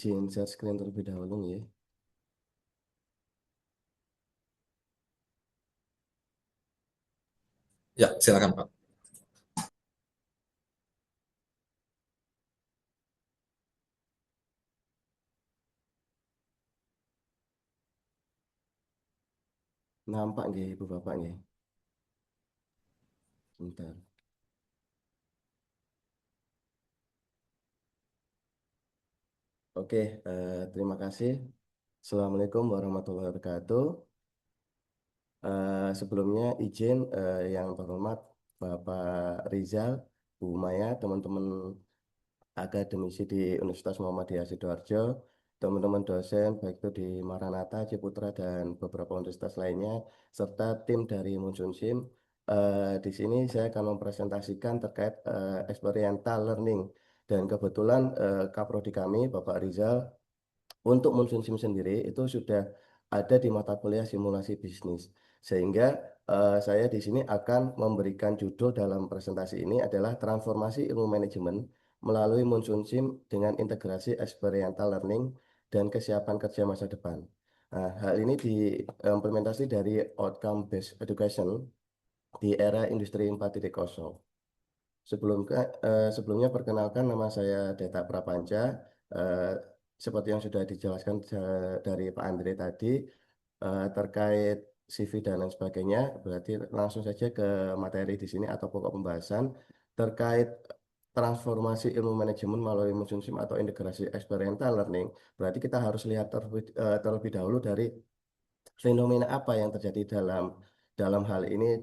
Izin share screen terlebih dahulu ya. Ya, silakan Pak. Nampak nggih Ibu Bapak nggih. Sebentar. Oke, terima kasih. Assalamualaikum warahmatullahi wabarakatuh. Sebelumnya izin yang terhormat Bapak Rizal, Bu Maya, teman-teman akademisi di Universitas Muhammadiyah Sidoarjo, teman-teman dosen baik itu di Maranatha, Ciputra dan beberapa universitas lainnya, serta tim dari Munsunsim. Di sini saya akan mempresentasikan terkait experiential learning dan kebetulan Kaprodi kami, Bapak Rizal, untuk Munsunsim sendiri itu sudah ada di mata kuliah simulasi bisnis. Sehingga saya di sini akan memberikan judul dalam presentasi ini adalah transformasi ilmu manajemen melalui Munsunsim dengan integrasi experiential learning dan kesiapan kerja masa depan. Nah, hal ini diimplementasi dari outcome based education di era industri 4.0. Sebelumnya perkenalkan nama saya Deta Prapanca. Eh, Seperti yang sudah dijelaskan dari Pak Andre tadi terkait CV dan lain sebagainya, berarti langsung saja ke materi di sini atau pokok pembahasan terkait transformasi ilmu manajemen melalui Musunsim atau integrasi experiential learning. Berarti kita harus lihat terlebih dahulu dari fenomena apa yang terjadi dalam dalam hal ini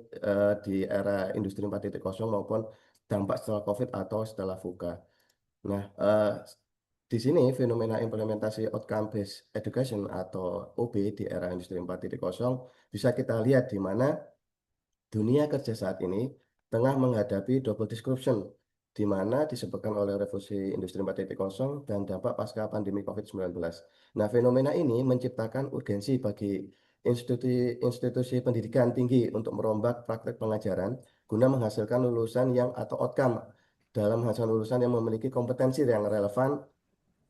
di era industri 4.0 maupun dampak setelah COVID atau setelah VUCA. Nah, di sini fenomena implementasi outcome based education atau OB di era industri 4.0 bisa kita lihat di mana dunia kerja saat ini tengah menghadapi double disruption di mana disebabkan oleh revolusi industri 4.0 dan dampak pasca pandemi COVID-19. Nah, fenomena ini menciptakan urgensi bagi institusi pendidikan tinggi untuk merombak praktek pengajaran guna menghasilkan lulusan yang atau outcome dalam hasil lulusan yang memiliki kompetensi yang relevan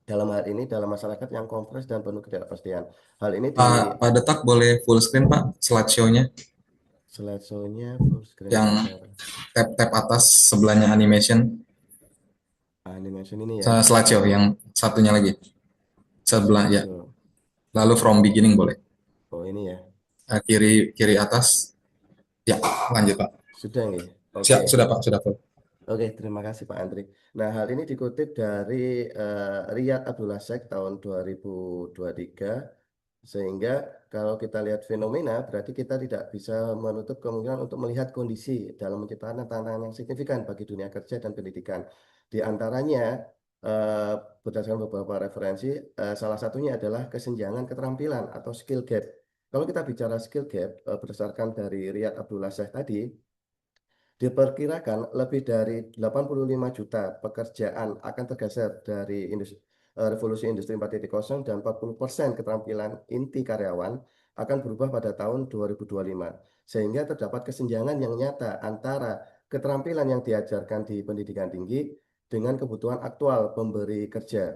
dalam hal ini dalam masyarakat yang kompleks dan penuh ketidakpastian. Hal ini di Pak Detak boleh full screen Pak slideshow-nya slideshow-nya full screen yang sebentar. tab atas sebelahnya animation. Animation ini ya. Slideshow yang satunya lagi Oh, sebelah ya. slideshow. Lalu from beginning boleh. Oh, ini ya. Kiri kiri atas. Ya, lanjut Pak. Sudah nggih? Oke. Siap, sudah Pak, sudah full. Oke, terima kasih Pak Andri. Nah, hal ini dikutip dari Riyad Abdullah Sheikh tahun 2023. Sehingga kalau kita lihat fenomena, berarti kita tidak bisa menutup kemungkinan untuk melihat kondisi dalam menciptakan tantangan yang signifikan bagi dunia kerja dan pendidikan. Di antaranya, eh, berdasarkan beberapa referensi, salah satunya adalah kesenjangan keterampilan atau skill gap. Kalau kita bicara skill gap, berdasarkan dari Riyad Abdullah Sheikh tadi, diperkirakan lebih dari 85 juta pekerjaan akan tergeser dari revolusi industri 4.0 dan 40% keterampilan inti karyawan akan berubah pada tahun 2025. Sehingga terdapat kesenjangan yang nyata antara keterampilan yang diajarkan di pendidikan tinggi dengan kebutuhan aktual pemberi kerja.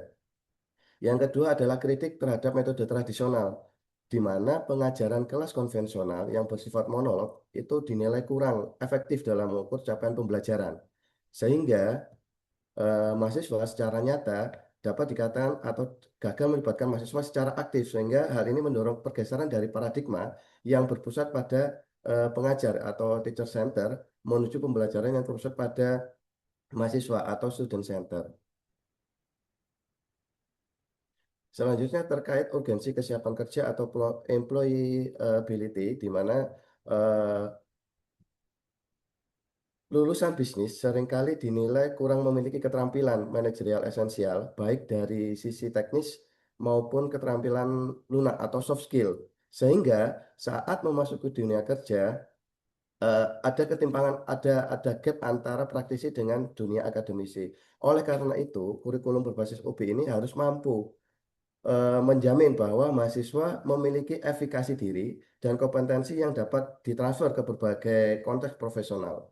Yang kedua adalah kritik terhadap metode tradisional, di mana pengajaran kelas konvensional yang bersifat monolog itu dinilai kurang efektif dalam mengukur capaian pembelajaran. Sehingga mahasiswa secara nyata dapat dikatakan atau gagal melibatkan mahasiswa secara aktif, sehingga hal ini mendorong pergeseran dari paradigma yang berpusat pada pengajar atau teacher center menuju pembelajaran yang berpusat pada mahasiswa atau student center. Selanjutnya terkait urgensi kesiapan kerja atau employability, di mana eh, lulusan bisnis seringkali dinilai kurang memiliki keterampilan manajerial esensial, baik dari sisi teknis maupun keterampilan lunak atau soft skill. Sehingga saat memasuki dunia kerja, ada ketimpangan, ada gap antara praktisi dengan dunia akademisi. Oleh karena itu, kurikulum berbasis UB ini harus mampu menjamin bahwa mahasiswa memiliki efikasi diri dan kompetensi yang dapat ditransfer ke berbagai konteks profesional.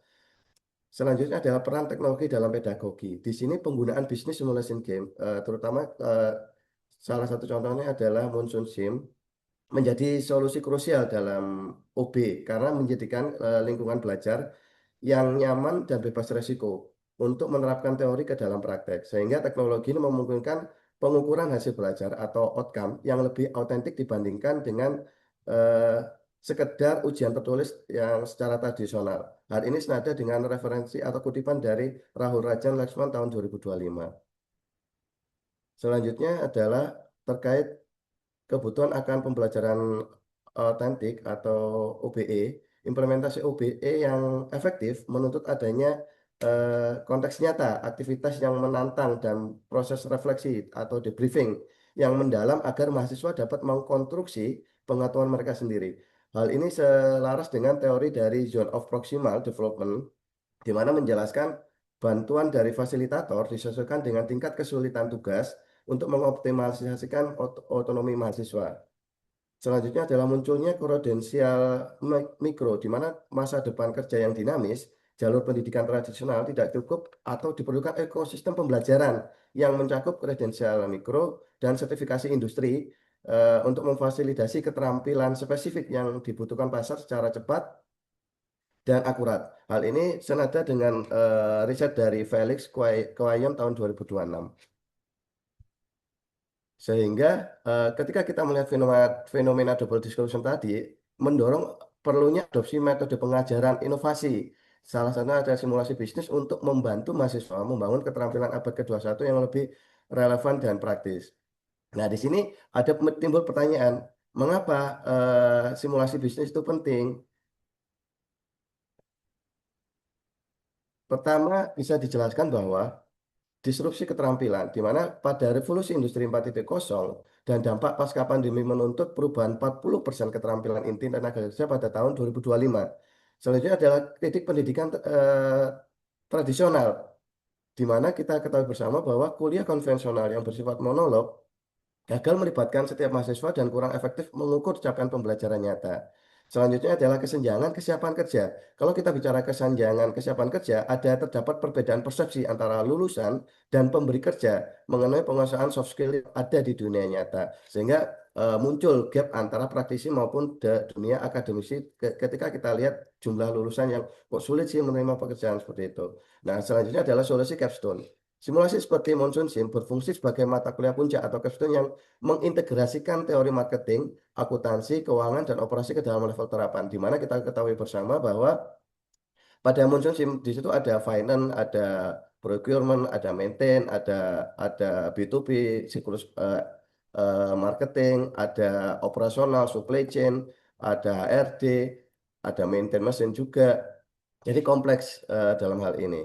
Selanjutnya adalah peran teknologi dalam pedagogi. Di sini penggunaan bisnis simulation game, terutama Salah satu contohnya adalah Monsoon Sim menjadi solusi krusial dalam OB karena menjadikan lingkungan belajar yang nyaman dan bebas risiko untuk menerapkan teori ke dalam praktek. Sehingga teknologi ini memungkinkan pengukuran hasil belajar atau outcome yang lebih autentik dibandingkan dengan eh, sekedar ujian tertulis yang secara tradisional. Hal ini senada dengan referensi atau kutipan dari Rahul Rajan Lakshman tahun 2025. Selanjutnya adalah terkait kebutuhan akan pembelajaran otentik atau OBE. Implementasi OBE yang efektif menuntut adanya konteks nyata, aktivitas yang menantang, dan proses refleksi atau debriefing yang mendalam agar mahasiswa dapat mengkonstruksi pengetahuan mereka sendiri. Hal ini selaras dengan teori dari zone of proximal development, di mana menjelaskan bantuan dari fasilitator disesuaikan dengan tingkat kesulitan tugas untuk mengoptimalisasikan otonomi mahasiswa. Selanjutnya adalah munculnya prudensial mikro, di mana masa depan kerja yang dinamis, jalur pendidikan tradisional tidak cukup atau diperlukan ekosistem pembelajaran yang mencakup kredensial mikro dan sertifikasi industri untuk memfasilitasi keterampilan spesifik yang dibutuhkan pasar secara cepat dan akurat. Hal ini senada dengan riset dari Felix Quayon tahun 2026. Sehingga ketika kita melihat fenomena, fenomena double disclosure tadi, mendorong perlunya adopsi metode pengajaran inovasi. Salah satunya ada simulasi bisnis untuk membantu mahasiswa membangun keterampilan abad ke-21 yang lebih relevan dan praktis. Nah, di sini ada timbul pertanyaan, mengapa simulasi bisnis itu penting? Pertama, bisa dijelaskan bahwa disrupsi keterampilan, di mana pada revolusi industri 4.0 dan dampak pasca pandemi menuntut perubahan 40% keterampilan inti tenaga kerja pada tahun 2025. Selanjutnya adalah kritik pendidikan tradisional, di mana kita ketahui bersama bahwa kuliah konvensional yang bersifat monolog gagal melibatkan setiap mahasiswa dan kurang efektif mengukur capaian pembelajaran nyata. Selanjutnya adalah kesenjangan kesiapan kerja. Kalau kita bicara kesenjangan kesiapan kerja, terdapat perbedaan persepsi antara lulusan dan pemberi kerja mengenai penguasaan soft skill yang ada di dunia nyata. Sehingga muncul gap antara praktisi maupun dunia akademisi ketika kita lihat jumlah lulusan yang kok sulit sih menerima pekerjaan seperti itu. Nah, selanjutnya adalah solusi capstone. Simulasi seperti Monsoon Sim berfungsi sebagai mata kuliah puncak atau capstone yang mengintegrasikan teori marketing, akuntansi, keuangan, dan operasi ke dalam level terapan. Di mana kita ketahui bersama bahwa pada Monsoon Sim di situ ada finance, ada procurement, ada maintain, ada B2B, siklus marketing, ada operasional, supply chain, ada HRD, ada maintain mesin juga. Jadi kompleks dalam hal ini.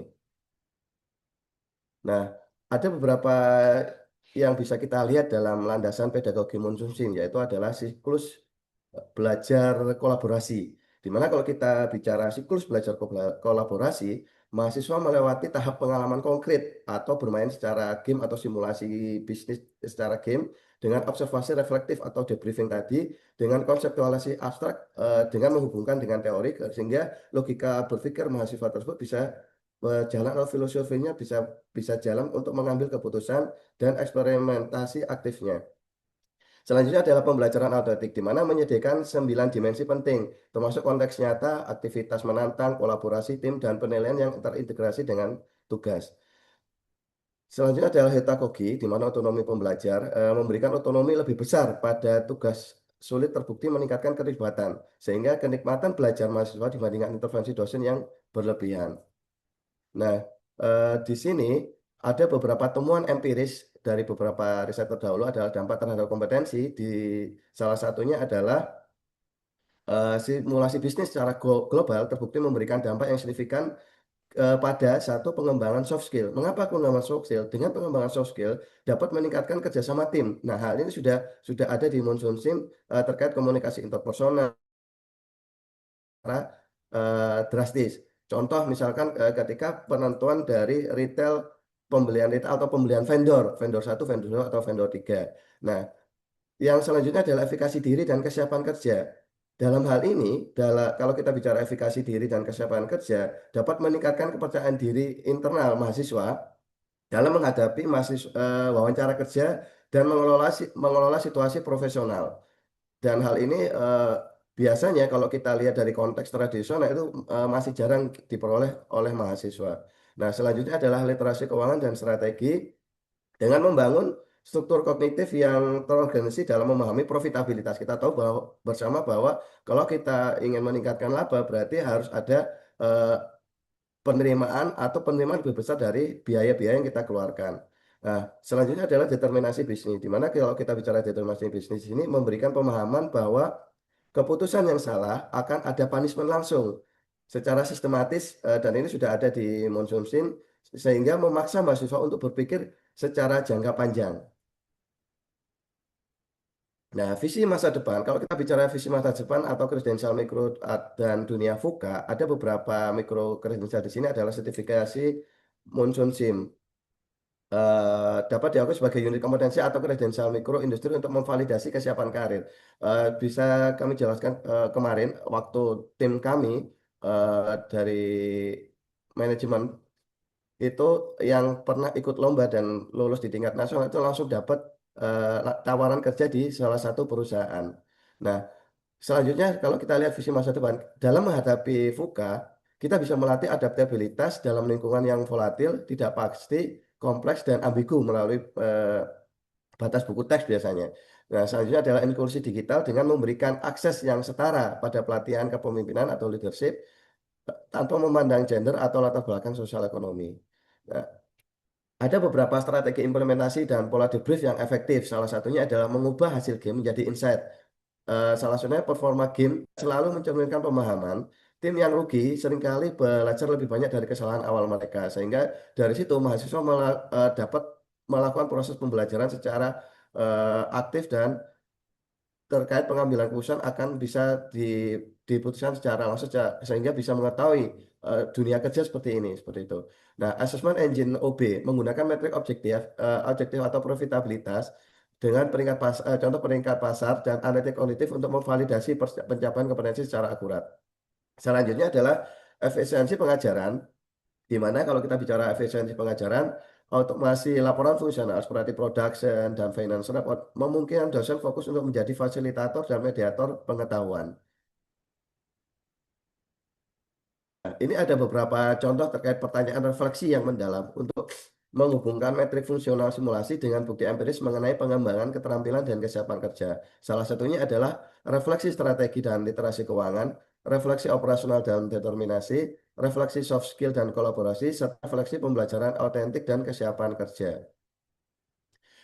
Nah, ada beberapa yang bisa kita lihat dalam landasan pedagogi Monsusin, yaitu adalah siklus belajar kolaborasi. Di mana kalau kita bicara siklus belajar kolaborasi, mahasiswa melewati tahap pengalaman konkret atau bermain secara game atau simulasi bisnis secara game dengan observasi reflektif atau debriefing tadi, dengan konseptualisasi abstrak, dengan menghubungkan dengan teori, sehingga logika berpikir mahasiswa tersebut bisa jalan atau filosofinya bisa bisa jalan untuk mengambil keputusan dan eksperimentasi aktifnya. Selanjutnya adalah pembelajaran autentik, di mana menyediakan 9 dimensi penting, termasuk konteks nyata, aktivitas menantang, kolaborasi tim, dan penilaian yang terintegrasi dengan tugas. Selanjutnya adalah heterogogi, di mana otonomi pembelajar memberikan otonomi lebih besar pada tugas sulit terbukti meningkatkan keterlibatan, sehingga kenikmatan belajar mahasiswa dibandingkan intervensi dosen yang berlebihan. Nah, di sini ada beberapa temuan empiris dari beberapa riset terdahulu adalah dampak terhadap kompetensi. Di salah satunya adalah simulasi bisnis secara global terbukti memberikan dampak yang signifikan pada satu pengembangan soft skill. Mengapa pengembangan soft skill? Dengan pengembangan soft skill dapat meningkatkan kerjasama tim. Nah, hal ini sudah ada di Monsoon Sim terkait komunikasi interpersonal drastis. Contoh misalkan ketika penentuan dari retail, pembelian retail atau pembelian vendor, vendor satu, vendor dua, atau vendor tiga. Nah, yang selanjutnya adalah efikasi diri dan kesiapan kerja. Dalam hal ini, kalau kita bicara efikasi diri dan kesiapan kerja, dapat meningkatkan kepercayaan diri internal mahasiswa dalam menghadapi wawancara kerja dan mengelola situasi profesional. Dan hal ini biasanya kalau kita lihat dari konteks tradisional itu masih jarang diperoleh oleh mahasiswa. Nah, selanjutnya adalah literasi keuangan dan strategi dengan membangun struktur kognitif yang terorganisasi dalam memahami profitabilitas. Kita tahu bahwa bersama bahwa kalau kita ingin meningkatkan laba berarti harus ada eh, penerimaan atau penerimaan lebih besar dari biaya-biaya yang kita keluarkan. Nah, selanjutnya adalah determinasi bisnis, di mana kalau kita bicara determinasi bisnis ini memberikan pemahaman bahwa keputusan yang salah akan ada punishment langsung secara sistematis dan ini sudah ada di Monsun sehingga memaksa mahasiswa untuk berpikir secara jangka panjang. Nah, visi masa depan, kalau kita bicara visi masa depan atau kredensial mikro dan dunia VUCA, ada beberapa mikro kredensial di sini adalah sertifikasi Monsun SIM. Dapat diakui sebagai unit kompetensi atau kredensial mikro industri untuk memvalidasi kesiapan karir. Bisa kami jelaskan kemarin waktu tim kami dari manajemen itu yang pernah ikut lomba dan lulus di tingkat nasional itu langsung dapat tawaran kerja di salah satu perusahaan. Nah, selanjutnya kalau kita lihat visi masa depan, dalam menghadapi VUCA, kita bisa melatih adaptabilitas dalam lingkungan yang volatil, tidak pasti, kompleks, dan ambigu melalui batas buku teks biasanya. Nah, selanjutnya adalah inklusi digital dengan memberikan akses yang setara pada pelatihan kepemimpinan atau leadership tanpa memandang gender atau latar belakang sosial ekonomi. Nah, ada beberapa strategi implementasi dan pola debrief yang efektif. Salah satunya adalah mengubah hasil game menjadi insight. Salah satunya performa game selalu mencerminkan pemahaman. Tim yang rugi seringkali belajar lebih banyak dari kesalahan awal mereka. Sehingga dari situ mahasiswa dapat melakukan proses pembelajaran secara aktif dan terkait pengambilan keputusan akan bisa diputuskan secara langsung sehingga bisa mengetahui dunia kerja seperti ini seperti itu. Nah, assessment engine OB menggunakan metrik objektif atau profitabilitas dengan contoh peringkat pasar dan analitik kognitif untuk memvalidasi pencapaian kompetensi secara akurat. Selanjutnya adalah efisiensi pengajaran di mana kalau kita bicara efisiensi pengajaran, otomasi laporan fungsional seperti production dan finance report memungkinkan dosen fokus untuk menjadi fasilitator dan mediator pengetahuan. Nah, ini ada beberapa contoh terkait pertanyaan refleksi yang mendalam untuk menghubungkan metrik fungsional simulasi dengan bukti empiris mengenai pengembangan keterampilan dan kesiapan kerja. Salah satunya adalah refleksi strategi dan literasi keuangan, refleksi operasional dan determinasi, refleksi soft skill dan kolaborasi, serta refleksi pembelajaran autentik dan kesiapan kerja.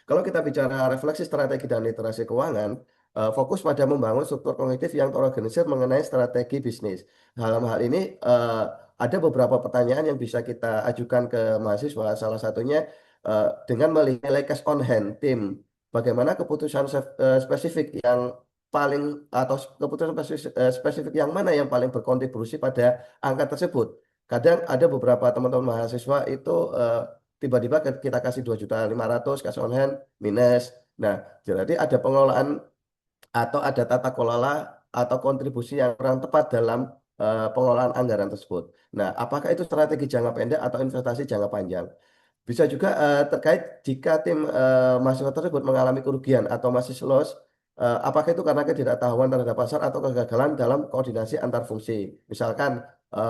Kalau kita bicara refleksi strategi dan literasi keuangan, fokus pada membangun struktur kognitif yang terorganisir mengenai strategi bisnis. Dalam hal ini, ada beberapa pertanyaan yang bisa kita ajukan ke mahasiswa. Salah satunya dengan melihat cash on hand tim, bagaimana keputusan spesifik yang paling atau keputusan spesifik yang mana yang paling berkontribusi pada angka tersebut. Kadang ada beberapa teman-teman mahasiswa itu tiba-tiba kita kasih 2.500.000 cash on hand minus. Nah, jadi ada pengelolaan atau ada tata kelola atau kontribusi yang kurang tepat dalam pengelolaan anggaran tersebut. Nah, apakah itu strategi jangka pendek atau investasi jangka panjang? Bisa juga terkait jika tim mahasiswa tersebut mengalami kerugian atau masih loss, apakah itu karena ketidaktahuan terhadap pasar atau kegagalan dalam koordinasi antar fungsi. Misalkan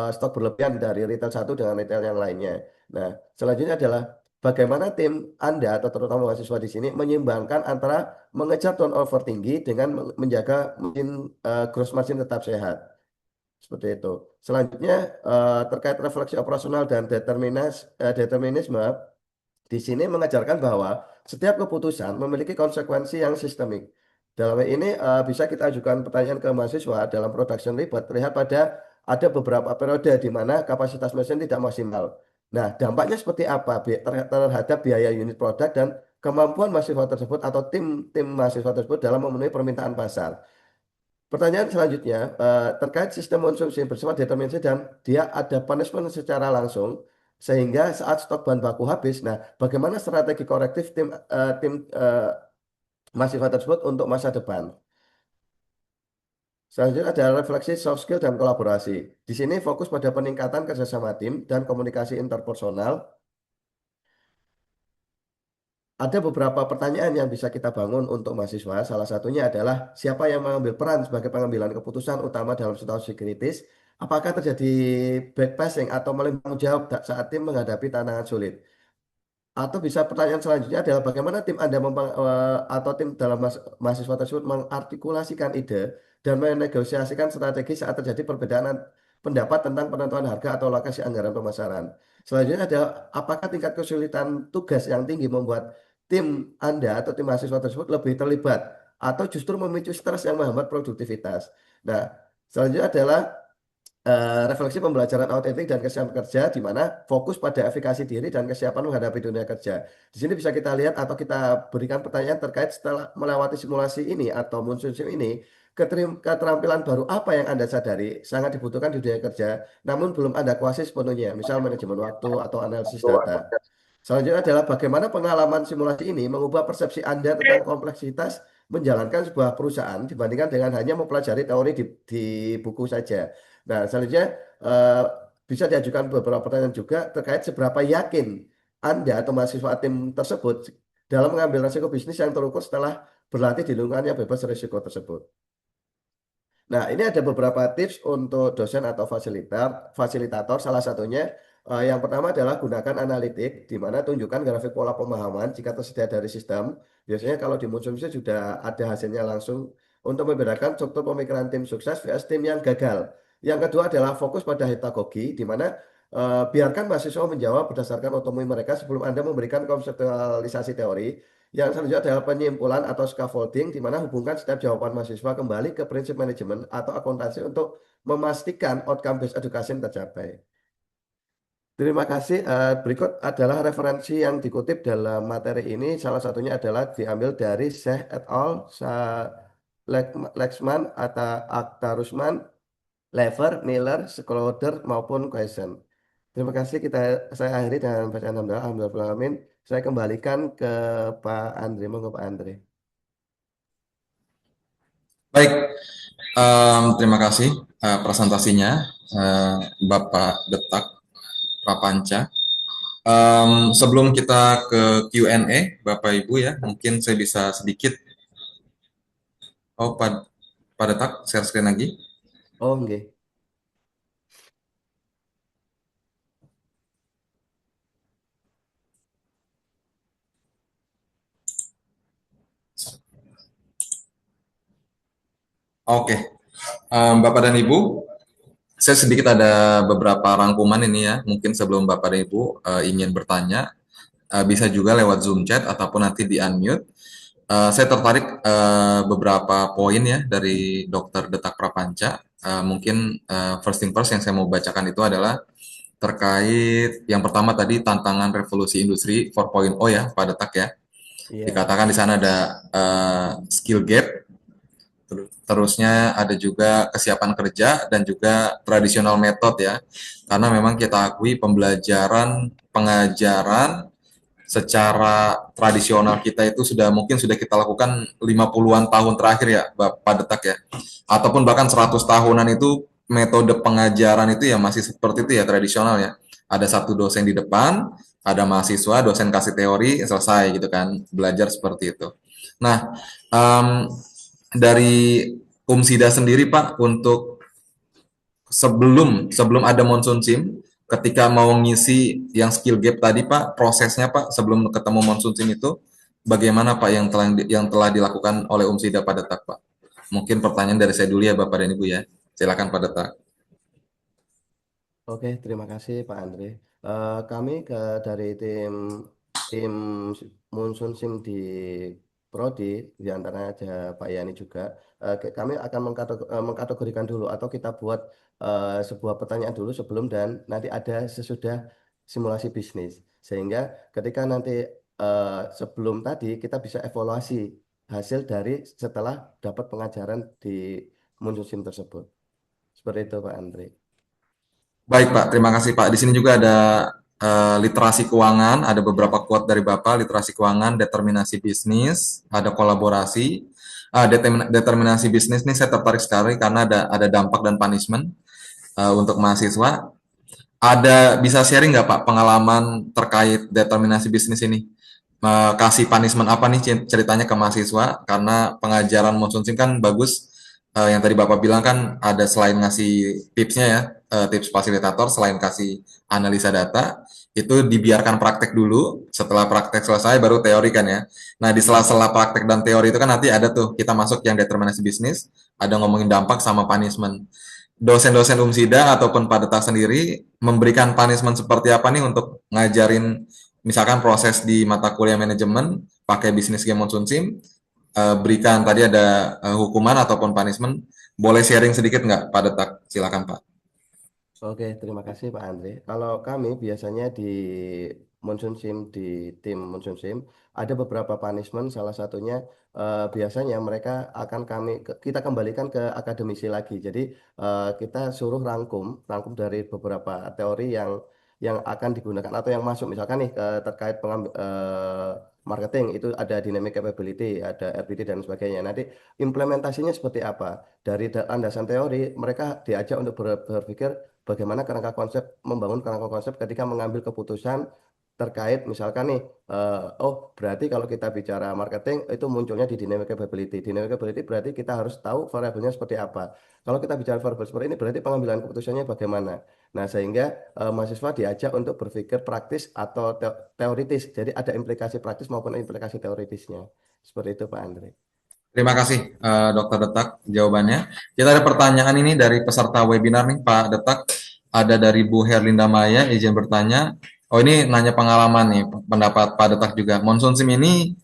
stok berlebihan dari retail satu dengan retail yang lainnya. Nah, selanjutnya adalah bagaimana tim Anda atau terutama mahasiswa di sini menyeimbangkan antara mengejar turnover tinggi dengan menjaga gross margin tetap sehat. Seperti itu. Selanjutnya terkait refleksi operasional dan determinisme, di sini mengajarkan bahwa setiap keputusan memiliki konsekuensi yang sistemik. Dalam hal ini bisa kita ajukan pertanyaan ke mahasiswa dalam production report terlihat pada ada beberapa periode di mana kapasitas mesin tidak maksimal. Nah, dampaknya seperti apa terhadap biaya unit produk dan kemampuan mahasiswa tersebut atau tim mahasiswa tersebut dalam memenuhi permintaan pasar. Pertanyaan selanjutnya terkait sistem konsumsi bersifat determinasi dan dia ada punishment secara langsung sehingga saat stok bahan baku habis, nah bagaimana strategi korektif tim mahasiswa tersebut untuk masa depan? Selanjutnya ada refleksi soft skill dan kolaborasi. Di sini fokus pada peningkatan kerjasama tim dan komunikasi interpersonal ada beberapa pertanyaan yang bisa kita bangun untuk mahasiswa. Salah satunya adalah siapa yang mengambil peran sebagai pengambilan keputusan utama dalam situasi kritis? Apakah terjadi backpassing atau melempar tanggung jawab saat tim menghadapi tantangan sulit? Atau bisa pertanyaan selanjutnya adalah bagaimana tim Anda atau tim dalam mahasiswa tersebut mengartikulasikan ide dan menegosiasikan strategi saat terjadi perbedaan pendapat tentang penentuan harga atau lokasi anggaran pemasaran. Selanjutnya adalah apakah tingkat kesulitan tugas yang tinggi membuat tim Anda atau tim mahasiswa tersebut lebih terlibat atau justru memicu stres yang menghambat produktivitas. Nah, selanjutnya adalah refleksi pembelajaran autentik dan kesiapan kerja di mana fokus pada efikasi diri dan kesiapan menghadapi dunia kerja. Di sini bisa kita lihat atau kita berikan pertanyaan terkait setelah melewati simulasi ini atau muncul sim ini, keterampilan baru apa yang Anda sadari sangat dibutuhkan di dunia kerja, namun belum Anda kuasai sepenuhnya, misal manajemen waktu atau analisis data. Selanjutnya adalah bagaimana pengalaman simulasi ini mengubah persepsi Anda tentang kompleksitas menjalankan sebuah perusahaan dibandingkan dengan hanya mempelajari teori di buku saja. Nah, selanjutnya eh, bisa diajukan beberapa pertanyaan juga terkait seberapa yakin Anda atau mahasiswa tim tersebut dalam mengambil risiko bisnis yang terukur setelah berlatih di lingkungan yang bebas risiko tersebut. Nah, ini ada beberapa tips untuk dosen atau fasilitator. Salah satunya yang pertama adalah gunakan analitik, di mana tunjukkan grafik pola pemahaman jika tersedia dari sistem. Biasanya kalau di Munsumsi sudah ada hasilnya langsung untuk membedakan struktur pemikiran tim sukses vs tim yang gagal. Yang kedua adalah fokus pada heterogogi, di mana biarkan mahasiswa menjawab berdasarkan otonomi mereka sebelum Anda memberikan konseptualisasi teori. Yang selanjutnya adalah penyimpulan atau scaffolding, di mana hubungkan setiap jawaban mahasiswa kembali ke prinsip manajemen atau akuntansi untuk memastikan outcome based education tercapai. Terima kasih. Berikut adalah referensi yang dikutip dalam materi ini. Salah satunya adalah diambil dari Sheikh et al., Lexman, Akhtar Rusman, Lever, Miller, Schroeder, maupun Quaison. Terima kasih. Saya akhiri dengan bacaan hamdalah. Alhamdulillah. Saya kembalikan ke Pak Andre. Monggo Pak Andre. Baik, terima kasih presentasinya Bapak Detak Prapanca. Sebelum kita ke Q&A, Bapak Ibu ya, mungkin saya bisa sedikit, Pak Detak, share screen lagi. Oh, nggih. Oke, Bapak dan Ibu, saya sedikit ada beberapa rangkuman ini ya, mungkin sebelum Bapak dan Ibu ingin bertanya, bisa juga lewat Zoom chat ataupun nanti di unmute. Saya tertarik beberapa poin ya dari Dr. Detak Prapanca. Mungkin first thing first yang saya mau bacakan itu adalah terkait yang pertama tadi tantangan revolusi industri 4.0 ya, Pak Detak ya. Iya. Dikatakan di sana ada skill gap, terusnya ada juga kesiapan kerja dan juga tradisional metode ya. Karena memang kita akui pembelajaran, pengajaran secara tradisional kita itu sudah kita lakukan 50-an tahun terakhir ya, Pak Detak ya. Ataupun bahkan 100 tahunan itu metode pengajaran itu ya masih seperti itu ya, tradisional ya. Ada satu dosen di depan, ada mahasiswa, dosen kasih teori, selesai gitu kan, belajar seperti itu. Nah, dari Umsida sendiri Pak, untuk sebelum ada Monsoon Sim, ketika mau ngisi yang skill gap tadi Pak, prosesnya Pak sebelum ketemu Monsoon Sim itu bagaimana Pak yang telah dilakukan oleh Umsida pada tak Pak? Mungkin pertanyaan dari saya dulu ya Bapak dan Ibu ya. Silakan Pak Detak. Oke, terima kasih Pak Andre. Kami dari tim Munsun Sim di Prodi, di antaranya ada Pak Yani juga. Kami akan mengkategorikan dulu atau kita buat sebuah pertanyaan dulu sebelum dan nanti ada sesudah simulasi bisnis. Sehingga ketika nanti sebelum tadi kita bisa evaluasi hasil dari setelah dapat pengajaran di Munsun Sim tersebut. Seperti itu Pak Andre. Baik Pak, terima kasih Pak. Di sini juga ada literasi keuangan, ada beberapa quote dari Bapak, literasi keuangan, determinasi bisnis, ada kolaborasi. Determinasi bisnis ini saya tertarik sekali karena ada dampak dan punishment untuk mahasiswa. Ada bisa sharing nggak Pak pengalaman terkait determinasi bisnis ini? kasih punishment apa nih ceritanya ke mahasiswa karena pengajaran Monsun Sim kan bagus. Yang tadi Bapak bilang kan ada selain ngasih tipsnya ya, tips fasilitator selain kasih analisa data, itu dibiarkan praktek dulu, setelah praktek selesai baru teori kan ya. Nah, di sela-sela praktek dan teori itu kan nanti ada tuh kita masuk yang determinasi bisnis, ada ngomongin dampak sama punishment. Dosen-dosen Umsida ataupun Padeta sendiri memberikan punishment seperti apa nih untuk ngajarin misalkan proses di mata kuliah manajemen pakai bisnis game Monsoon Sim, berikan tadi ada hukuman ataupun punishment, boleh sharing sedikit nggak Pak Detak? Silakan Pak. Oke, terima kasih Pak Andre. Kalau kami biasanya di Monsoon Sim, di tim Monsoon Sim, ada beberapa punishment. Salah satunya biasanya mereka akan kita kembalikan ke akademisi lagi. Jadi kita suruh rangkum dari beberapa teori yang akan digunakan atau yang masuk. Misalkan nih terkait marketing itu ada dynamic capability, ada RPD dan sebagainya. Nanti implementasinya seperti apa? Dari landasan teori, mereka diajak untuk berpikir bagaimana kerangka konsep membangun kerangka konsep ketika mengambil keputusan terkait misalkan nih oh berarti kalau kita bicara marketing itu munculnya di dynamic capability. Dynamic capability berarti kita harus tahu variabelnya seperti apa. Kalau kita bicara variabel seperti ini berarti pengambilan keputusannya bagaimana. Nah, sehingga mahasiswa diajak untuk berpikir praktis atau teoritis. Jadi ada implikasi praktis maupun implikasi teoritisnya. Seperti itu Pak Andre. Terima kasih Dokter Detak jawabannya. Kita ada pertanyaan ini dari peserta webinar nih Pak Detak. Ada dari Bu Herlinda Maya izin bertanya. Oh ini nanya pengalaman nih pendapat Pak Detak juga. Monsoon Sim ini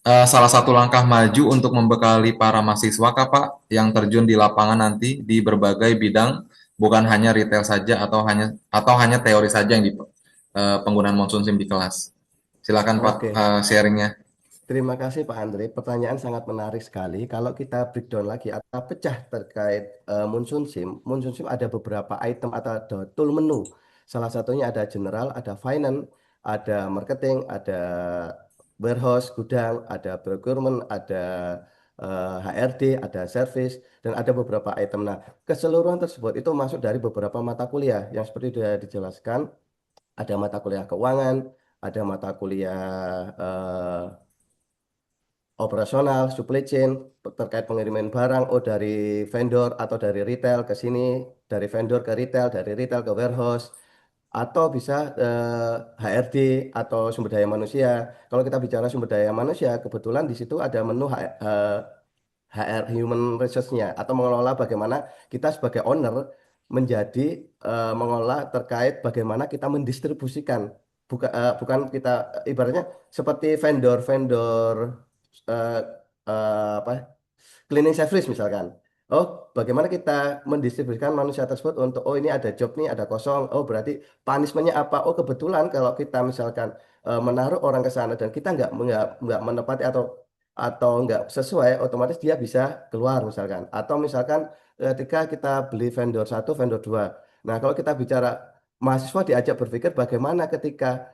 salah satu langkah maju untuk membekali para mahasiswa kah Pak yang terjun di lapangan nanti di berbagai bidang bukan hanya retail saja atau hanya teori saja yang di penggunaan Monsoon Sim di kelas. Silakan Pak Oke. sharingnya. Terima kasih Pak Andre. Pertanyaan sangat menarik sekali. Kalau kita breakdown lagi atau pecah terkait Monsoon Sim ada beberapa item atau ada tool menu. Salah satunya ada general, ada finance, ada marketing, ada warehouse, gudang, ada procurement, ada HRD, ada service, dan ada beberapa item. Nah, keseluruhan tersebut itu masuk dari beberapa mata kuliah yang seperti sudah dijelaskan. Ada mata kuliah keuangan, ada mata kuliah operasional, supply chain, terkait pengiriman barang, oh dari vendor atau dari retail ke sini, dari vendor ke retail, dari retail ke warehouse, atau bisa HRD atau sumber daya manusia. Kalau kita bicara sumber daya manusia, kebetulan di situ ada menu HR human resource-nya atau mengelola bagaimana kita sebagai owner menjadi mengelola terkait bagaimana kita mendistribusikan bukan kita ibaratnya seperti vendor-vendor eh, apa cleaning service misalkan. Oh, bagaimana kita mendistribusikan manusia tersebut untuk oh ini ada job nih, ada kosong. Oh, berarti punishment-nya apa? Oh, kebetulan kalau kita misalkan menaruh orang ke sana dan kita nggak menepati atau nggak sesuai, otomatis dia bisa keluar misalkan. Atau misalkan ketika kita beli vendor satu, vendor dua. Nah, kalau kita bicara mahasiswa diajak berpikir bagaimana ketika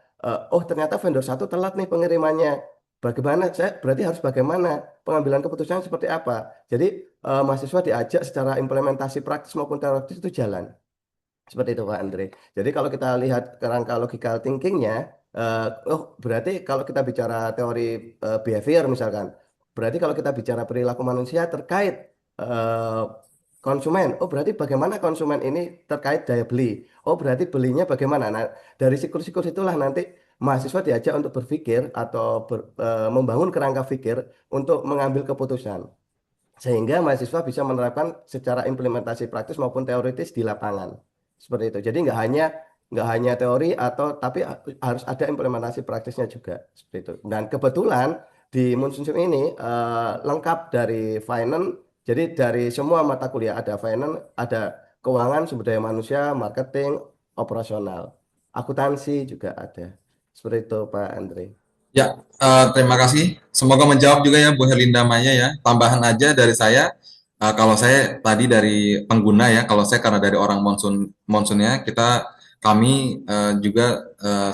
oh ternyata vendor satu telat nih pengirimannya. Bagaimana saya berarti harus bagaimana pengambilan keputusan seperti apa. Jadi mahasiswa diajak secara implementasi praktis maupun teoritis itu jalan. Seperti itu Pak Andre. Jadi kalau kita lihat kerangka logical thinkingnya, oh berarti kalau kita bicara teori behavior misalkan, berarti kalau kita bicara perilaku manusia terkait eh, konsumen, oh berarti bagaimana konsumen ini terkait daya beli. Oh berarti belinya bagaimana. Nah dari siklus-siklus itulah nanti mahasiswa diajak untuk berpikir atau membangun kerangka pikir untuk mengambil keputusan sehingga mahasiswa bisa menerapkan secara implementasi praktis maupun teoritis di lapangan. Seperti itu. Jadi nggak hanya teori atau tapi harus ada implementasi praktisnya juga. Seperti itu. Dan kebetulan di Munsun ini lengkap dari finance. Jadi dari semua mata kuliah ada finance, ada keuangan, sumber daya manusia, marketing, operasional, akuntansi juga ada. Seperti itu Pak Andre. Ya, terima kasih. Semoga menjawab juga ya Bu Herlinda Maya ya. Tambahan aja dari saya, kalau saya tadi dari pengguna ya, kalau saya karena dari orang monsunnya, kami juga 100%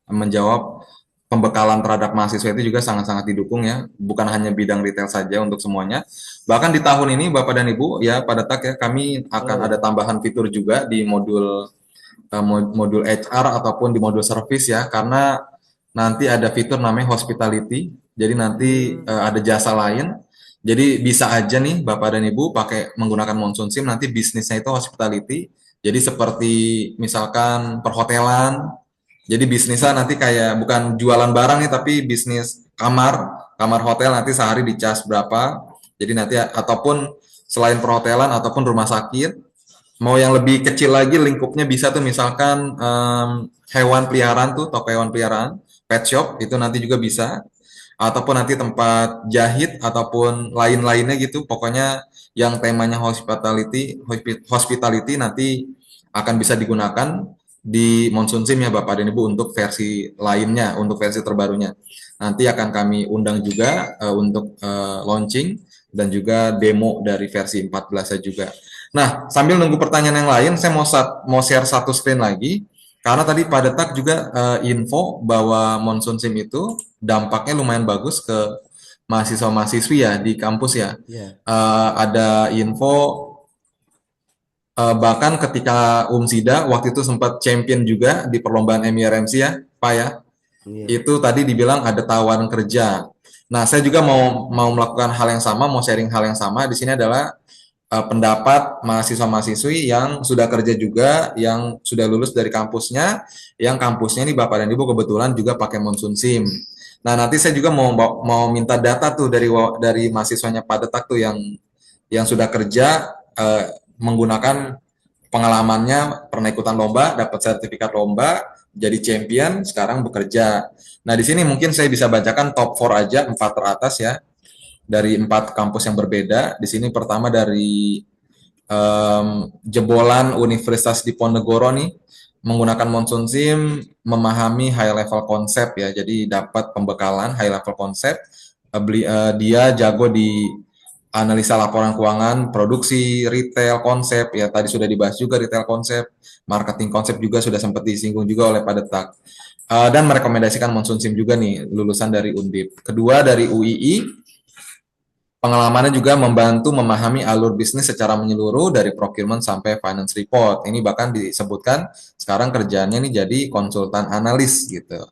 menjawab pembekalan terhadap mahasiswa itu juga sangat-sangat didukung ya, bukan hanya bidang retail saja untuk semuanya. Bahkan di tahun ini Bapak dan Ibu ya pada tak ya, kami akan Oh ada ya. tambahan fitur juga di modul modul HR ataupun di modul service ya, karena nanti ada fitur namanya hospitality. Jadi nanti Hmm, ada jasa lain. Jadi bisa aja nih Bapak dan Ibu pakai menggunakan Monsoon SIM nanti bisnisnya itu hospitality. Jadi seperti misalkan perhotelan. Jadi bisnisnya nanti kayak bukan jualan barang nih tapi bisnis kamar hotel nanti sehari dicas berapa. Jadi nanti ataupun selain perhotelan ataupun rumah sakit. Mau yang lebih kecil lagi lingkupnya bisa tuh misalkan hewan peliharaan tuh toko hewan peliharaan, pet shop itu nanti juga bisa ataupun nanti tempat jahit ataupun lain-lainnya gitu. Pokoknya yang temanya hospitality nanti akan bisa digunakan di Monsoon SIM ya Bapak dan Ibu untuk versi lainnya, untuk versi terbarunya. Nanti akan kami undang juga untuk launching dan juga demo dari versi 14-nya juga. Nah, sambil nunggu pertanyaan yang lain, saya mau share satu screen lagi. Karena tadi Pak Detak juga info bahwa Monsoon SIM itu dampaknya lumayan bagus ke mahasiswa-mahasiswi ya di kampus ya. ya, Ada info bahkan ketika Umsida waktu itu sempat champion juga di perlombaan MIRMC ya, Pak ya. iya. Itu tadi dibilang ada tawaran kerja. Nah, saya juga mau melakukan hal yang sama, mau sharing hal yang sama. Di sini adalah pendapat mahasiswa-mahasiswi yang sudah kerja juga, yang sudah lulus dari kampusnya, yang kampusnya ini Bapak dan Ibu kebetulan juga pakai Monsoon SIM. Nah, nanti saya juga mau minta data tuh dari mahasiswanya Pak Detak tuh yang sudah kerja menggunakan pengalamannya, pernah ikutan lomba, dapat sertifikat lomba, jadi champion, sekarang bekerja. Nah, di sini mungkin saya bisa bacakan top 4 aja, 4 teratas ya, dari 4 kampus yang berbeda. Di sini pertama dari jebolan Universitas Diponegoro nih, menggunakan Monsoon SIM, memahami high level konsep ya, jadi dapat pembekalan high level konsep. Dia jago di analisa laporan keuangan, produksi, retail, konsep, ya tadi sudah dibahas juga retail konsep, marketing konsep juga sudah sempat disinggung juga oleh Pak Detak. Dan merekomendasikan Monsoon SIM juga nih, lulusan dari Undip. Kedua dari UII, pengalamannya juga membantu memahami alur bisnis secara menyeluruh dari procurement sampai finance report. Ini bahkan disebutkan sekarang kerjaannya nih jadi konsultan analis gitu.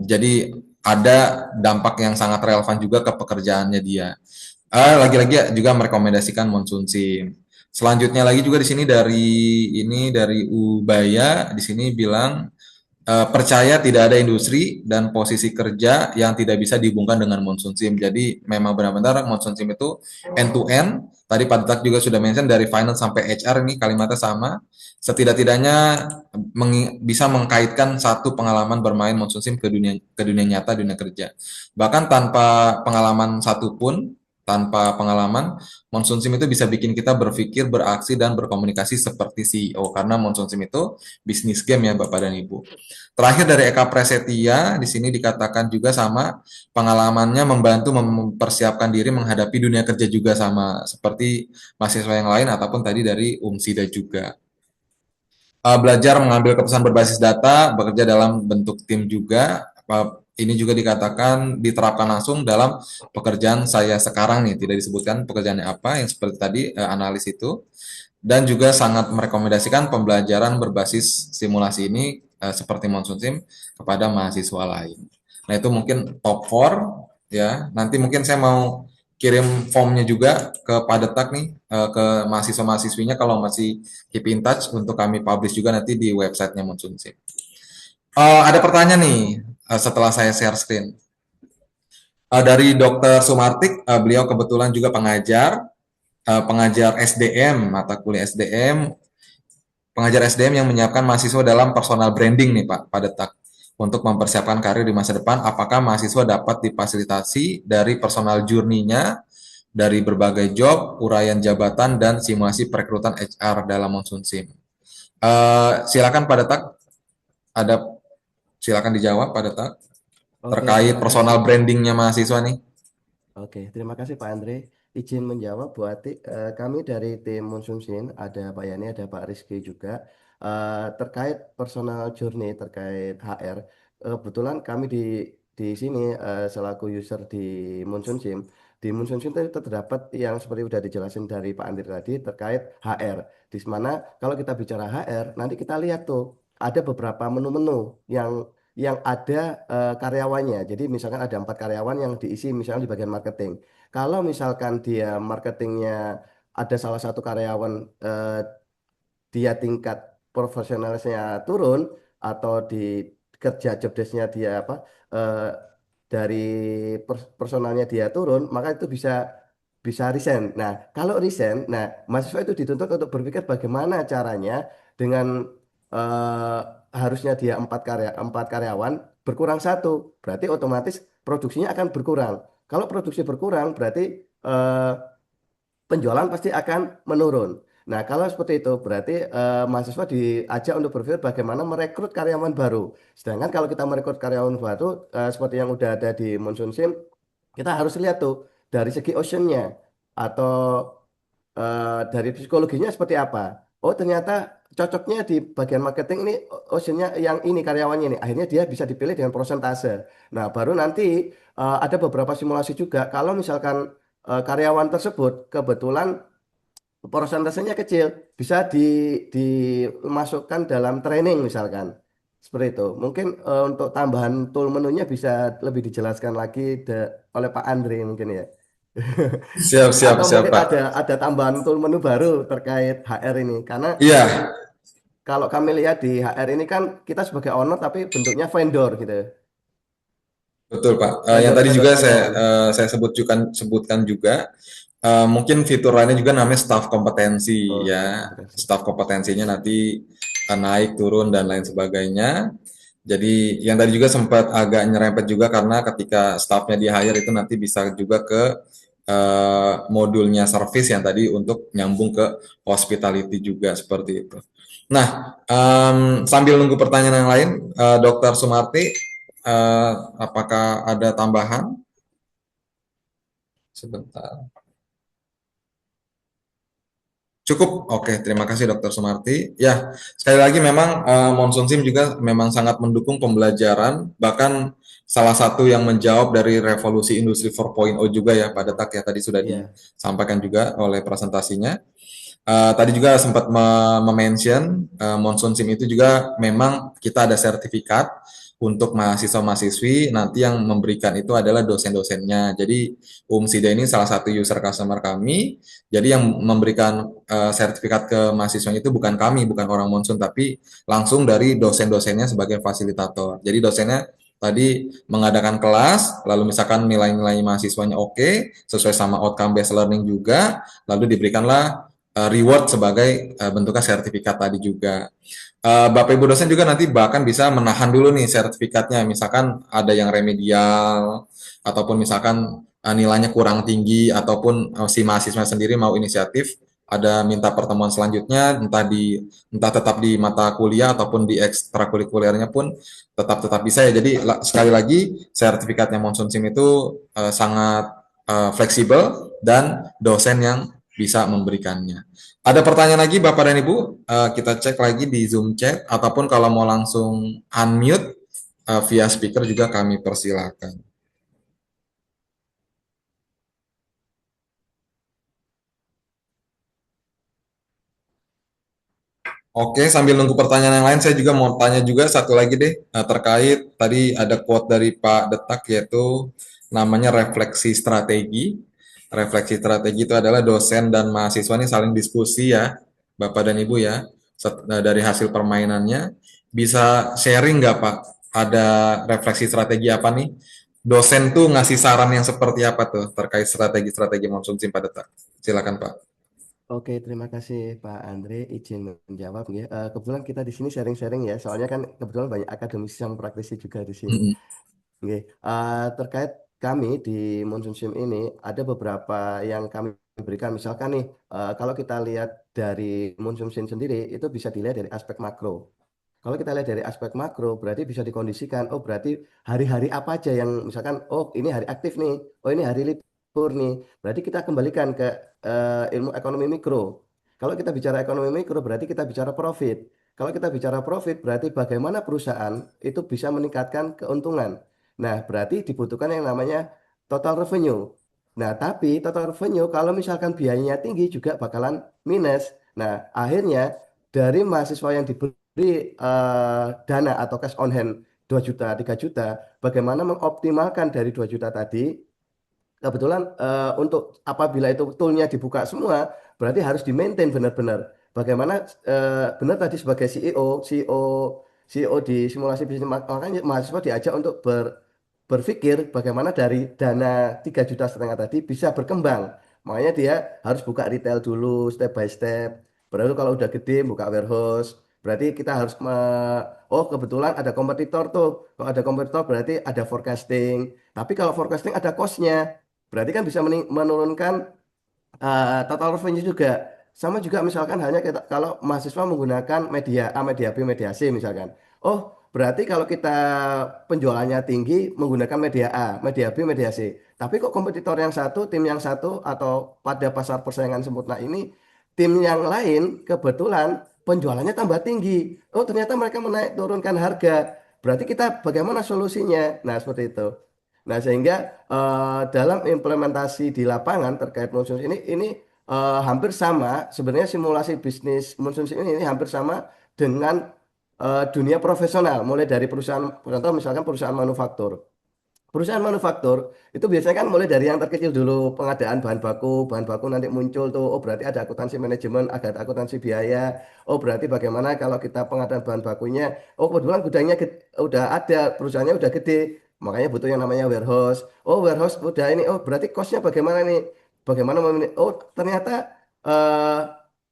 Jadi ada dampak yang sangat relevan juga ke pekerjaannya dia. Lagi-lagi juga merekomendasikan Monsoon SIM. Selanjutnya lagi juga di sini dari Ubaya di sini bilang percaya tidak ada industri dan posisi kerja yang tidak bisa dihubungkan dengan Monsoon SIM. Jadi memang benar-benar Monsoon SIM itu end to end. Tadi Pak Detak juga sudah mention dari finance sampai HR ini kalimatnya sama. Setidak-tidaknya bisa mengkaitkan satu pengalaman bermain Monsoon SIM ke dunia nyata, dunia kerja. Bahkan tanpa pengalaman, Monsoon SIM itu bisa bikin kita berpikir, beraksi, dan berkomunikasi seperti CEO. Karena Monsoon SIM itu bisnis game ya Bapak dan Ibu. Terakhir dari Eka Prasetya, di sini dikatakan juga sama, pengalamannya membantu mempersiapkan diri menghadapi dunia kerja juga sama, seperti mahasiswa yang lain ataupun tadi dari Umsida juga. Belajar mengambil keputusan berbasis data, bekerja dalam bentuk tim juga, ini juga dikatakan diterapkan langsung dalam pekerjaan saya sekarang nih, tidak disebutkan pekerjaannya apa, yang seperti tadi analis itu, dan juga sangat merekomendasikan pembelajaran berbasis simulasi ini seperti Monsoon SIM kepada mahasiswa lain. Nah, itu mungkin top 4 ya. Nanti mungkin saya mau kirim formnya juga ke Padetak nih ke mahasiswa-mahasiswinya kalau masih keep in touch untuk kami publish juga nanti di websitenya Monsoon SIM. Ada pertanyaan nih setelah saya share screen. Dari Dr. Sumartik, beliau kebetulan juga pengajar SDM, mata kuliah SDM, pengajar SDM yang menyiapkan mahasiswa dalam personal branding nih Pak Detak untuk mempersiapkan karir di masa depan. Apakah mahasiswa dapat difasilitasi dari personal journey-nya dari berbagai job, uraian jabatan, dan simulasi perekrutan HR dalam Monsoon SIM? Silakan Pak Detak, ada silakan dijawab Pak Detak Oke, terkait terima kasih. personal brandingnya mahasiswa nih. Oke, terima kasih Pak Andre. Izin menjawab Bu Ati, kami dari tim Monsumsin, ada Pak Yani, ada Pak Rizky juga, terkait personal journey, terkait HR. Kebetulan kami di sini selaku user di Monsunsim itu terdapat yang seperti sudah dijelasin dari Pak Andre tadi terkait HR. Di mana kalau kita bicara HR, nanti kita lihat tuh ada beberapa menu-menu yang yang ada karyawannya. Jadi misalkan ada 4 karyawan yang diisi misalnya di bagian marketing. Kalau misalkan dia marketingnya ada salah satu karyawan dia tingkat profesionalisnya turun atau di kerja job desk-nya dia apa eh, dari personalnya dia turun, maka itu bisa resign. Nah, kalau resign, nah mahasiswa itu dituntut untuk berpikir bagaimana caranya dengan eh, harusnya dia 4 karyawan berkurang satu, berarti otomatis produksinya akan berkurang. Kalau produksi berkurang, berarti eh, penjualan pasti akan menurun. Nah, kalau seperti itu berarti mahasiswa diajak untuk berpikir bagaimana merekrut karyawan baru. Sedangkan kalau kita merekrut karyawan baru seperti yang udah ada di Monsoon Sim, kita harus lihat tuh dari segi oceannya atau dari psikologinya seperti apa. Oh, ternyata cocoknya di bagian marketing ini oceannya yang ini karyawannya ini. Akhirnya dia bisa dipilih dengan prosentase. Nah, baru nanti ada beberapa simulasi juga. Kalau misalkan karyawan tersebut kebetulan prosentasenya kecil, bisa dimasukkan dalam training misalkan. Seperti itu. Mungkin untuk tambahan tool menunya bisa lebih dijelaskan lagi oleh Pak Andre mungkin ya. Siap, siap, Atau siap, mungkin Pak. ada tambahan tool menu baru terkait HR ini. Karena Iya, kalau kami lihat di HR ini kan kita sebagai owner tapi bentuknya vendor gitu. betul, Pak. Yang tadi Vendor-vendor juga layanan. saya sebutkan juga, mungkin fitur lainnya juga namanya staff kompetensi Oh, staff ya. kompetensi. Staff kompetensinya nanti naik, turun dan lain sebagainya. Jadi yang tadi juga sempat agak nyerempet juga karena ketika staffnya di hire itu nanti bisa juga ke modulnya service yang tadi untuk nyambung ke hospitality juga seperti itu. Nah, sambil nunggu pertanyaan yang lain, Dokter Sumarti, apakah ada tambahan? Sebentar. Cukup, oke. Terima kasih Dokter Sumarti. Ya, sekali lagi memang Monsoon Sim juga memang sangat mendukung pembelajaran, bahkan salah satu yang menjawab dari revolusi industri 4.0 juga ya, Pak Detak ya tadi sudah Iya, disampaikan juga oleh presentasinya. Tadi juga sempat mention Monsoon Sim itu juga memang kita ada sertifikat untuk mahasiswa-mahasiswi nanti yang memberikan itu adalah dosen-dosennya. Jadi UMSIDA ini salah satu user customer kami. Jadi yang memberikan sertifikat ke mahasiswanya itu bukan kami, bukan orang Monsoon, tapi langsung dari dosen-dosennya sebagai fasilitator. Jadi dosennya tadi mengadakan kelas, lalu misalkan nilai-nilai mahasiswanya oke, sesuai sama outcome based learning juga, lalu diberikanlah reward sebagai bentuknya sertifikat tadi juga. Bapak Ibu dosen juga nanti bahkan bisa menahan dulu nih sertifikatnya, misalkan ada yang remedial ataupun misalkan nilainya kurang tinggi ataupun si mahasiswa sendiri mau inisiatif ada minta pertemuan selanjutnya entah tetap di mata kuliah ataupun di ekstrakurikulernya pun tetap bisa ya. Jadi sekali lagi sertifikatnya Monsoon Sim itu sangat fleksibel dan dosen yang bisa memberikannya. Ada pertanyaan lagi Bapak dan Ibu? Kita cek lagi di Zoom chat ataupun kalau mau langsung unmute via speaker juga kami persilakan. Oke, sambil nunggu pertanyaan yang lain, saya juga mau tanya juga satu lagi deh terkait tadi ada quote dari Pak Detak yaitu namanya refleksi strategi. Refleksi strategi itu adalah dosen dan mahasiswa ini saling diskusi ya, Bapak dan Ibu ya, dari hasil permainannya. Bisa sharing nggak Pak? Ada refleksi strategi apa nih? Dosen tuh ngasih saran yang seperti apa tuh terkait strategi-strategi konsumsi Pak Detak? Silakan Pak. oke, terima kasih Pak Andre izin menjawab ya. Kebetulan kita di sini sharing-sharing ya, soalnya kan kebetulan banyak akademisi yang praktisi juga di sini. Mm-mm. Oke, terkait kami di Monsoon ini ada beberapa yang kami berikan. Misalkan nih, kalau kita lihat dari Monsoon sendiri itu bisa dilihat dari aspek makro. Kalau kita lihat dari aspek makro, berarti bisa dikondisikan. Oh, berarti hari-hari apa aja yang misalkan, oh ini hari aktif nih, oh ini hari libur nih. Berarti kita kembalikan ke ilmu ekonomi mikro. Kalau kita bicara ekonomi mikro, berarti kita bicara profit. Kalau kita bicara profit, berarti bagaimana perusahaan itu bisa meningkatkan keuntungan. Nah, berarti dibutuhkan yang namanya total revenue. Nah, tapi total revenue kalau misalkan biayanya tinggi juga bakalan minus. Nah, akhirnya dari mahasiswa yang diberi dana atau cash on hand 2 juta, 3 juta, bagaimana mengoptimalkan dari 2 juta tadi. Kebetulan untuk apabila itu toolnya dibuka semua, berarti harus di-maintain benar-benar. Bagaimana benar tadi sebagai CEO di simulasi bisnis, makanya mahasiswa diajak untuk berpikir bagaimana dari dana 3,5 juta tadi bisa berkembang. Makanya dia harus buka retail dulu step by step. Baru kalau udah gede buka warehouse. Berarti kita harus oh kebetulan ada kompetitor tuh. Kalau ada kompetitor berarti ada forecasting. Tapi kalau forecasting ada cost-nya. Berarti kan bisa menurunkan total revenue juga. Sama juga misalkan hanya kita, kalau mahasiswa menggunakan media A, media B, media C misalkan. Oh, berarti kalau kita penjualannya tinggi menggunakan media A, media B, media C. Tapi kok kompetitor yang satu, tim yang satu, atau pada pasar persaingan sempurna ini, tim yang lain kebetulan penjualannya tambah tinggi. Oh, ternyata mereka menaik turunkan harga. Berarti kita bagaimana solusinya? Nah, seperti itu. Nah, sehingga dalam implementasi di lapangan terkait Monsoon ini hampir sama sebenarnya simulasi bisnis Monsoon ini hampir sama dengan dunia profesional mulai dari perusahaan contoh misalkan perusahaan manufaktur. Perusahaan manufaktur itu biasanya kan mulai dari yang terkecil dulu, pengadaan bahan baku nanti muncul tuh, oh berarti ada akuntansi manajemen, ada akuntansi biaya, oh berarti bagaimana kalau kita pengadaan bahan bakunya, oh kebetulan gudangnya udah ada, perusahaannya udah gede, makanya butuh yang namanya warehouse, oh warehouse udah ini, oh berarti costnya bagaimana nih, bagaimana oh ternyata eh,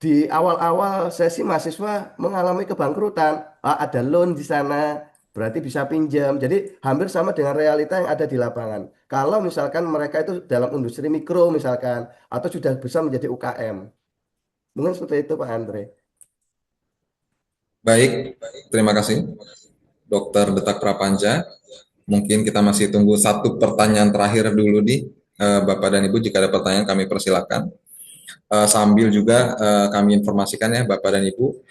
di awal-awal sesi mahasiswa mengalami kebangkrutan, ah, ada loan di sana. Berarti bisa pinjam. Jadi hampir sama dengan realita yang ada di lapangan. Kalau misalkan mereka itu dalam industri mikro misalkan, atau sudah bisa menjadi UKM. Mungkin seperti itu Pak Andre. Baik, terima kasih Dokter Detak Prapanca. Mungkin kita masih tunggu satu pertanyaan terakhir dulu di Bapak dan Ibu. Jika ada pertanyaan kami persilakan. Sambil juga kami informasikan ya Bapak dan Ibu,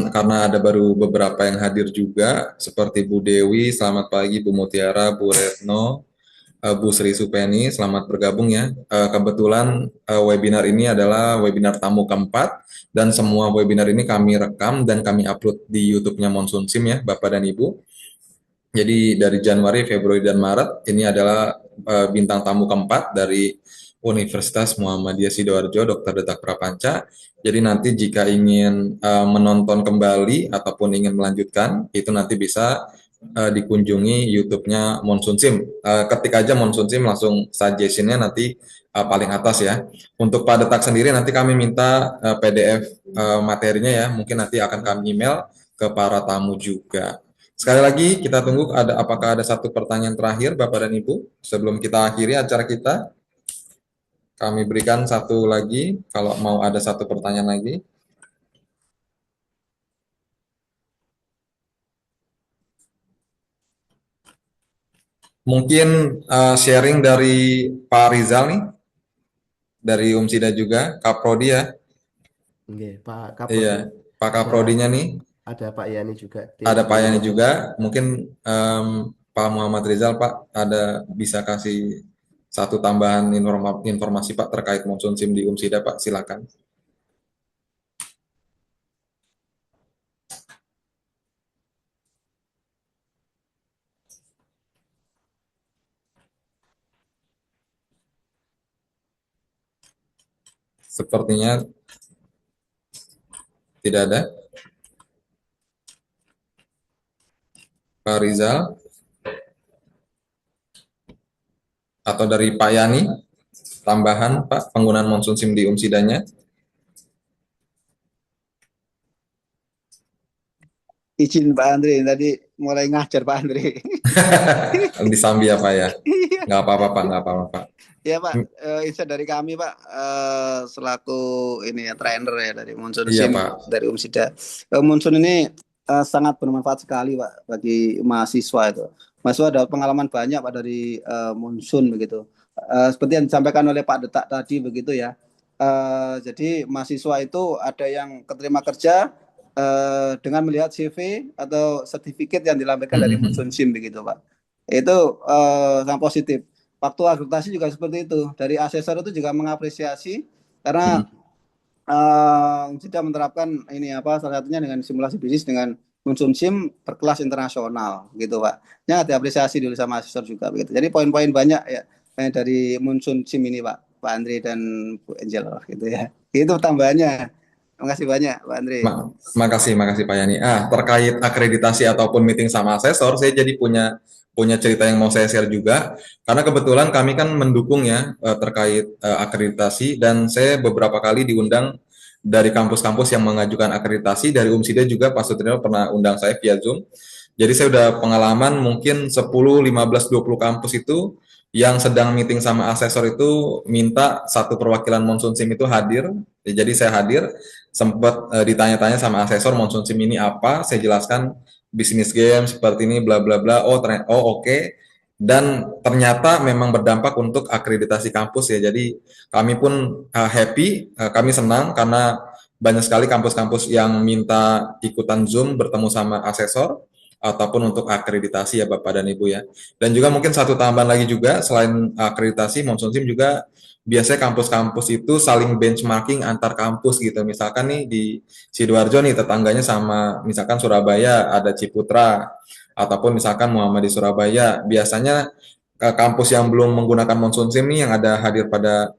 karena ada baru beberapa yang hadir juga, seperti Bu Dewi, selamat pagi, Bu Mutiara, Bu Retno, Bu Sri Supeni, selamat bergabung ya. Kebetulan webinar ini adalah webinar tamu keempat, dan semua webinar ini kami rekam dan kami upload di YouTube-nya Monsoon Sim ya Bapak dan Ibu. Jadi dari Januari, Februari, dan Maret ini adalah bintang tamu keempat dari Universitas Muhammadiyah Sidoarjo, Dr. Detak Prapanca. Jadi nanti jika ingin menonton kembali ataupun ingin melanjutkan, itu nanti bisa dikunjungi YouTube-nya Monsoon Sim. Ketik aja Monsoon Sim, langsung suggestion-nya nanti paling atas ya. Untuk Pak Detak sendiri nanti kami minta PDF materinya ya, mungkin nanti akan kami email ke para tamu juga. Sekali lagi kita tunggu apakah ada satu pertanyaan terakhir Bapak dan Ibu sebelum kita akhiri acara kita. Kami berikan satu lagi kalau mau ada satu pertanyaan lagi. Mungkin sharing dari Pak Rizal nih, dari Umsida juga, Kaprodi ya. Oke, Pak Iya, Kaprodi. Pak Ada Kaprodinya nih, ada Pak Yani juga tim ada Pak Yani Indonesia. juga. Mungkin Pak Muhammad Rizal, Pak, ada bisa kasih satu tambahan informasi Pak terkait Monsoon Sim di Umsida, Pak, silakan. Sepertinya tidak ada. Pak Rizal atau dari Pak Yani, tambahan Pak penggunaan Monsoon Sim di Umsidanya. Izin Pak Andre, tadi mulai ngajar Pak Andre. Disambi ya Pak ya. Iya. Nggak apa-apa Pak, nggak apa-apa Pak. Ya Pak, insight dari kami Pak, selaku ini ya trainer ya dari Monsoon Iya Sim Pak. dari Umsida. Monsoon ini sangat bermanfaat sekali Pak bagi mahasiswa itu. Mahasiswa ada pengalaman banyak Pak dari Monsoon begitu. Seperti yang disampaikan oleh Pak Detak tadi begitu ya. Jadi mahasiswa itu ada yang keterima kerja dengan melihat CV atau sertifikat yang dilampirkan dari Monsoon Sim begitu Pak. Itu sangat positif. Waktu akreditasi juga seperti itu. Dari asesor itu juga mengapresiasi karena sudah menerapkan ini apa salah satunya dengan simulasi bisnis dengan Monsoon Sim berkelas internasional gitu Pak. Ya diapresiasi dulu sama asesor juga begitu. Jadi poin-poin banyak ya dari Monsoon Sim ini Pak Andri dan Bu Angel gitu ya. Itu tambahannya. Terima kasih banyak Pak Andri. Makasih Pak Yani. Terkait akreditasi ataupun meeting sama asesor, saya jadi punya cerita yang mau saya share juga. Karena kebetulan kami kan mendukung ya terkait akreditasi, dan saya beberapa kali diundang dari kampus-kampus yang mengajukan akreditasi. Dari UMSIDA juga Pak Sutrino pernah undang saya via Zoom. Jadi saya udah pengalaman mungkin 10, 15, 20 kampus itu yang sedang meeting sama asesor itu minta satu perwakilan Monsoon Sim itu hadir. Jadi saya hadir, sempat ditanya-tanya sama asesor Monsoon Sim ini apa, saya jelaskan bisnis game seperti ini bla bla bla. Oke. Dan ternyata memang berdampak untuk akreditasi kampus ya. Jadi kami pun happy, kami senang karena banyak sekali kampus-kampus yang minta ikutan Zoom bertemu sama asesor ataupun untuk akreditasi ya Bapak dan Ibu ya. Dan juga mungkin satu tambahan lagi juga, selain akreditasi, Monsoon Sim juga biasanya kampus-kampus itu saling benchmarking antar kampus gitu. Misalkan nih di Sidoarjo nih tetangganya sama misalkan Surabaya ada Ciputra, ataupun misalkan Muhammad di Surabaya. Biasanya kampus yang belum menggunakan Monsoon Sim nih yang ada hadir pada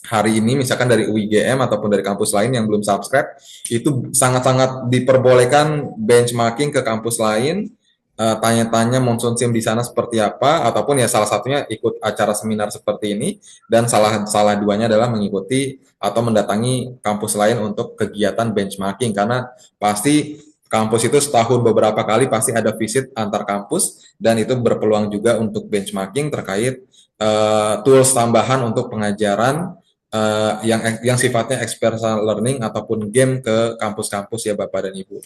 hari ini, misalkan dari UIGM ataupun dari kampus lain yang belum subscribe, itu sangat-sangat diperbolehkan benchmarking ke kampus lain, tanya-tanya Monsoon Sim di sana seperti apa, ataupun ya salah satunya ikut acara seminar seperti ini, dan salah duanya adalah mengikuti atau mendatangi kampus lain untuk kegiatan benchmarking, karena pasti kampus itu setahun beberapa kali pasti ada visit antar kampus, dan itu berpeluang juga untuk benchmarking terkait tools tambahan untuk pengajaran yang sifatnya experiential learning ataupun game ke kampus-kampus ya Bapak dan Ibu.